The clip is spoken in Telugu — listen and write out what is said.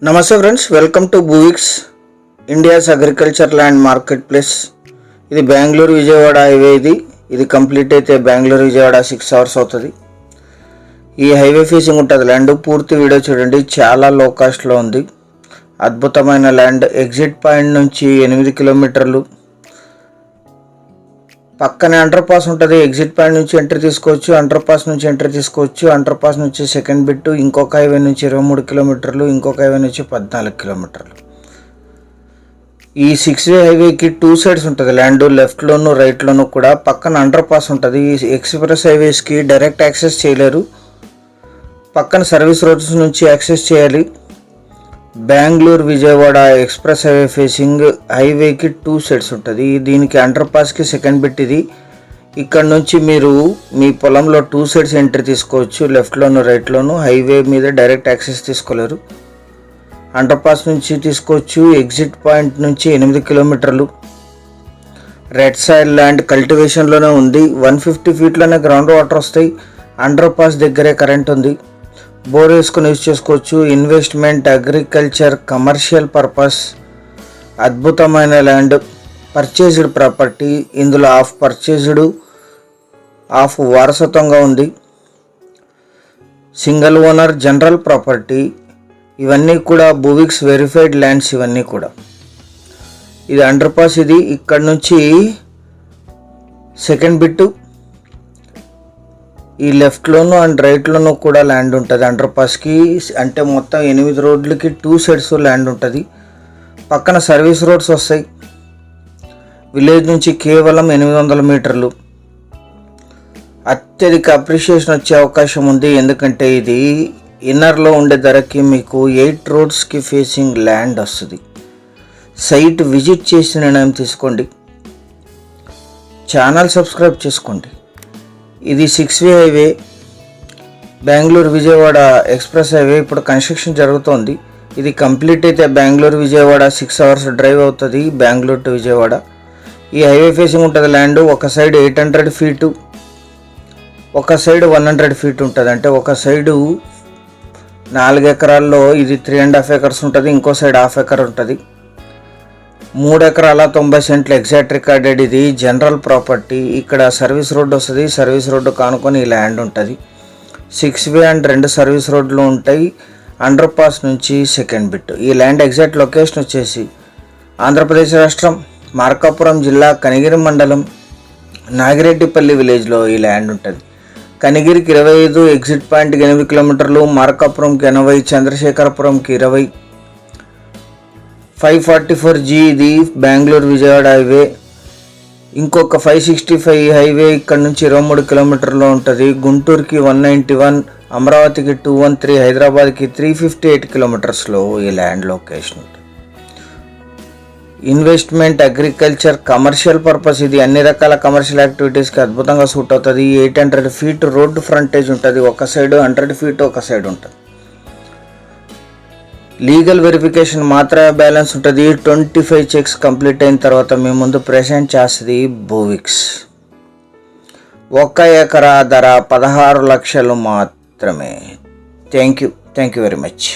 నమస్తే ఫ్రెండ్స్, వెల్కమ్ టు బూవిక్స్ India's agriculture land market place. ఇది బెంగళూరు విజయవాడ హైవే. ఇది కంప్లీట్ అయితే బెంగళూరు విజయవాడ 6 hours అవుతుంది. ఈ హైవే ఫేసింగ్ ఉంటుంది ల్యాండ్. పూర్తి వీడియో చూడండి, చాలా లో కాస్ట్లో ఉంది. అద్భుతమైన ల్యాండ్. ఎగ్జిట్ పాయింట్ నుంచి 8 kilometers. పక్కనే అండర్ పాస్ ఉంటుంది. ఎగ్జిట్ పాయింట్ నుంచి ఎంట్రీ తీసుకోవచ్చు, అండర్ పాస్ నుంచి ఎంట్రీ తీసుకోవచ్చు. అండర్ పాస్ నుంచి సెకండ్ బిట్, ఇంకొక హైవే నుంచి 23 kilometers, ఇంకొక హైవే నుంచి 14 kilometers. ఈ 6-way హైవేకి 2 sides ఉంటుంది ల్యాండ్. లెఫ్ట్లోను రైట్లోను కూడా. పక్కన అండర్ పాస్ ఉంటుంది. ఈ ఎక్స్ప్రెస్ హైవేస్కి డైరెక్ట్ యాక్సెస్ చేయలేరు, పక్కన సర్వీస్ రోడ్స్ నుంచి యాక్సెస్ చేయాలి. Bengaluru Vijayawada express highway facing హైవేకి 2 sides ఉంటుంది. దీనికి అండర్ పాస్కి సెకండ్ బిట్ ఇది. ఇక్కడ నుంచి మీరు మీ పొలంలో 2 sides ఎంట్రీ తీసుకోవచ్చు, లెఫ్ట్లోను రైట్లోను. హైవే మీద డైరెక్ట్ యాక్సెస్ తీసుకోలేరు. అండర్ పాస్ నుంచి తీసుకోవచ్చు. ఎగ్జిట్ పాయింట్ నుంచి 8 kilometers. రెడ్ సైడ్ ల్యాండ్ కల్టివేషన్లోనే ఉంది. 150 feetలోనే గ్రౌండ్ వాటర్ వస్తాయి. అండర్ పాస్ దగ్గరే కరెంట్ ఉంది. బోర్ వేసుకొని యూజ్ చేసుకోవచ్చు. Investment, agriculture, commercial purpose. అద్భుతమైన ల్యాండ్. Purchased property. ఇందులో హాఫ్ పర్చేజ్డ్, హాఫ్ వారసత్వంగా ఉంది. Single owner, general property. ఇవన్నీ కూడా బూవిక్స్ వెరిఫైడ్ ల్యాండ్స్ ఇవన్నీ కూడా. ఇది అండర్ పాస్. ఇది ఇక్కడ నుంచి సెకండ్ బిట్టు. ఈ లెఫ్ట్లోను అండ్ రైట్లోనూ కూడా ల్యాండ్ ఉంటుంది అండర్ పాస్కి. అంటే మొత్తం 8 రోడ్లకి 2 sides ల్యాండ్ ఉంటుంది. పక్కన సర్వీస్ రోడ్స్ వస్తాయి. విలేజ్ నుంచి కేవలం 800 meters. అత్యధిక అప్రిషియేషన్ వచ్చే అవకాశం ఉంది, ఎందుకంటే ఇది ఇన్నర్లో ఉండే ధరకి మీకు 8 roadsకి ఫేసింగ్ ల్యాండ్ వస్తుంది. సైట్ విజిట్ చేసి నిర్ణయం తీసుకోండి. ఛానల్ సబ్స్క్రైబ్ చేసుకోండి. ఇది 6-way highway, Bengaluru Vijayawada express highway. ఇప్పుడు కన్స్ట్రక్షన్ జరుగుతోంది. ఇది కంప్లీట్ అయితే బెంగళూరు విజయవాడ 6 hours డ్రైవ్ అవుతుంది, బెంగళూరు టు విజయవాడ. ఈ హైవే ఫేసింగ్ ఉంటుంది ల్యాండ్. ఒక సైడ్ 800 feet, ఒక సైడ్ 100 feet ఉంటుంది. అంటే ఒక సైడు 4 acres ఇది 3.5 acres ఉంటుంది, ఇంకో సైడ్ 1/2 acre ఉంటుంది. 3 acres 90 cents ఎగ్జాక్ట్ రికార్డెడ్. ఇది జనరల్ ప్రాపర్టీ. ఇక్కడ సర్వీస్ రోడ్ వస్తుంది. సర్వీస్ రోడ్డు కానుకొని ఈ ల్యాండ్ ఉంటుంది. 6-way అండ్ 2 సర్వీస్ రోడ్లు ఉంటాయి. అండర్ పాస్ నుంచి సెకండ్ బిట్. ఈ ల్యాండ్ ఎగ్జాక్ట్ లొకేషన్ వచ్చేసి ఆంధ్రప్రదేశ్ రాష్ట్రం, మార్కాపురం జిల్లా, కనిగిరి మండలం, నాగిరెడ్డిపల్లి విలేజ్లో ఈ ల్యాండ్ ఉంటుంది. కనిగిరికి 25, ఎగ్జిట్ పాయింట్కి 8 kilometers, మార్కాపురంకి 80, చంద్రశేఖరపురంకి 20. 544G ఇది బెంగళూరు విజయవాడ హైవే. ఇంకొక 565 హైవే ఇక్కడ నుంచి 23 kilometers ఉంటుంది. గుంటూరుకి 191, అమరావతికి 213, హైదరాబాద్కి 358 kilometers ఈ ల్యాండ్ లొకేషన్ ఉంటుంది. Investment, agriculture, commercial purpose. ఇది అన్ని రకాల కమర్షియల్ యాక్టివిటీస్కి అద్భుతంగా సూట్ అవుతుంది. 800 feet రోడ్డు ఫ్రంటేజ్ ఉంటుంది. ఒక సైడ్ 100 feet ఒక సైడ్ ఉంటుంది. లీగల్ వెరిఫికేషన్ మాత్రమే బ్యాలెన్స్ ఉంటుంది. 25 checks కంప్లీట్ అయిన తర్వాత మీ ముందు ప్రెజెంట్ చేస్తుంది బూవిక్స్. 1 acre ధర 16 lakhs మాత్రమే. Thank you very much.